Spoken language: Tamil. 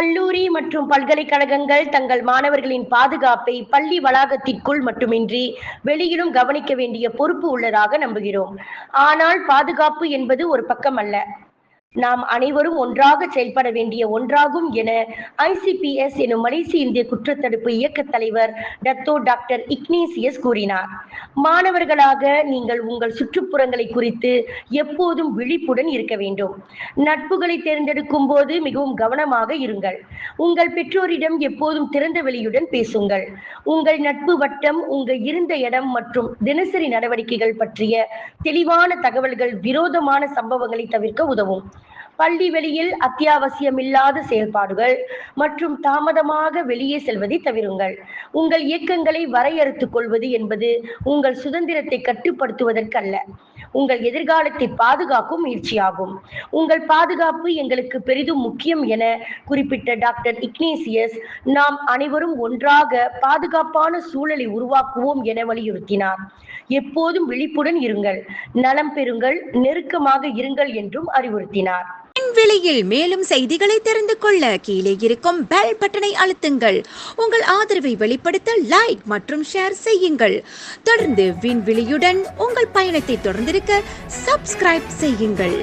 கல்லூரி மற்றும் பல்கலைக்கழகங்கள் தங்கள் மாணவர்களின் பாதுகாப்பை பள்ளி வளாகத்திற்குள் மட்டுமின்றி வெளியிலும் கவனிக்க வேண்டிய பொறுப்பு உள்ளதாக நம்புகிறோம். ஆனால் பாதுகாப்பு என்பது ஒரு பக்கம் அல்ல, நாம் அனைவரும் ஒன்றாக செயல்பட வேண்டிய ஒன்றாகும் என ICPS எனும் மலேசிய இந்திய குற்றத்தடுப்பு இயக்க தலைவர் டாக்டர் இக்னேசியஸ் கூறினார். மாணவர்களாக நீங்கள் உங்கள் சுற்றுப்புறங்களை குறித்து எப்போதும் விழிப்புடன் இருக்க வேண்டும். நட்புகளை தேர்ந்தெடுக்கும் போது மிகவும் கவனமாக இருங்கள். உங்கள் பெற்றோரிடம் எப்போதும் திறந்த வெளியுடன் பேசுங்கள். உங்கள் நட்பு வட்டம், உங்கள் இருந்த இடம் மற்றும் தினசரி நடவடிக்கைகள் பற்றிய தெளிவான தகவல்கள் விரோதமான சம்பவங்களை தவிர்க்க உதவும். பள்ளி வெளியில் அத்தியாவசியமில்லாத செயல்பாடுகள் மற்றும் தாமதமாக வெளியே செல்வதை தவிருங்கள். உங்கள் இயக்கங்களை வரையறுத்துக் கொள்வது என்பது உங்கள் சுதந்திரத்தை கட்டுப்படுத்துவதற்கு அல்ல, உங்கள் எதிர்காலத்தை பாதுகாக்கும் முயற்சியாகும். உங்கள் பாதுகாப்பு எங்களுக்கு பெரிதும் முக்கியம் என குறிப்பிட்ட டாக்டர் இக்னேசியஸ், நாம் அனைவரும் ஒன்றாக பாதுகாப்பான சூழலை உருவாக்குவோம் என வலியுறுத்தினார். எப்போதும் விழிப்புடன் இருங்கள், நலம் பெறுங்கள், நெருக்கமாக இருங்கள் என்றும் அறிவுறுத்தினார். விண்வெளியில் மேலும் செய்திகளை தெரிந்து கொள்ள கீழே இருக்கும் பெல் பட்டனை அழுத்துங்கள். உங்கள் ஆதரவை வெளிப்படுத்த லைக் மற்றும் ஷேர் செய்யுங்கள். தொடர்ந்து விண்வெளியுடன் உங்கள் பயணத்தை தொடர்ந்திருக்க சப்ஸ்கிரைப் செய்யுங்கள்.